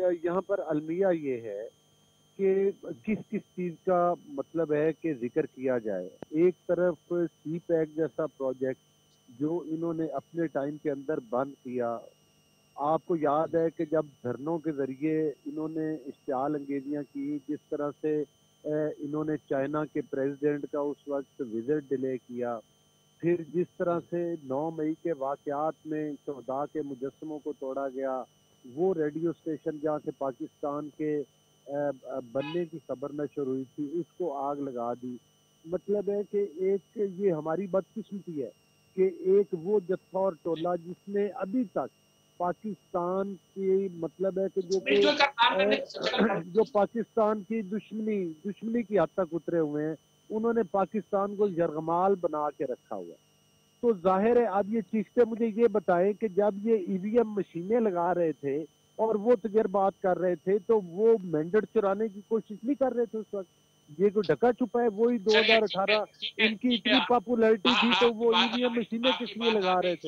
यहाँ पर अलमिया ये है कि किस किस चीज़ का मतलब है कि जिक्र किया जाए। एक तरफ सी पैक जैसा प्रोजेक्ट जो इन्होंने अपने टाइम के अंदर बंद किया। आपको याद है कि जब धरनों के ज़रिए इन्होंने इश्तिहाल अंगेज़ियाँ की, जिस तरह से इन्होंने चाइना के प्रेसिडेंट का उस वक़्त विज़िट डिले किया। फिर जिस तरह से 9 मई के वाक़यात में शहदा के मुजस्समों को तोड़ा गया, वो रेडियो स्टेशन जहाँ से पाकिस्तान के बनने की खबर नशर हुई थी, उसको आग लगा दी। मतलब है कि एक ये हमारी बदकिस्मती है कि एक वो जत्था और टोला जिसने अभी तक पाकिस्तान की मतलब है कि जो कि जो पाकिस्तान की दुश्मनी की हद तक उतरे हुए हैं, उन्होंने पाकिस्तान को यरगमाल बना के रखा हुआ है। तो ज़ाहिर है अब ये चीज़ें मुझे ये बताएं कि जब ये ईवीएम मशीनें लगा रहे थे और वो तजर्बात कर रहे थे, तो वो मैंडेट चुराने की कोशिश नहीं कर रहे थे उस वक्त। ये कोई ढका छुपा है? वही चलिए ठीक है 2018 ठीक है इनकी ठीक है इतनी पॉपुलैरिटी थी, तो आपकी वो बात ईवीएम मशीनें किस लिए लगा रहे थे?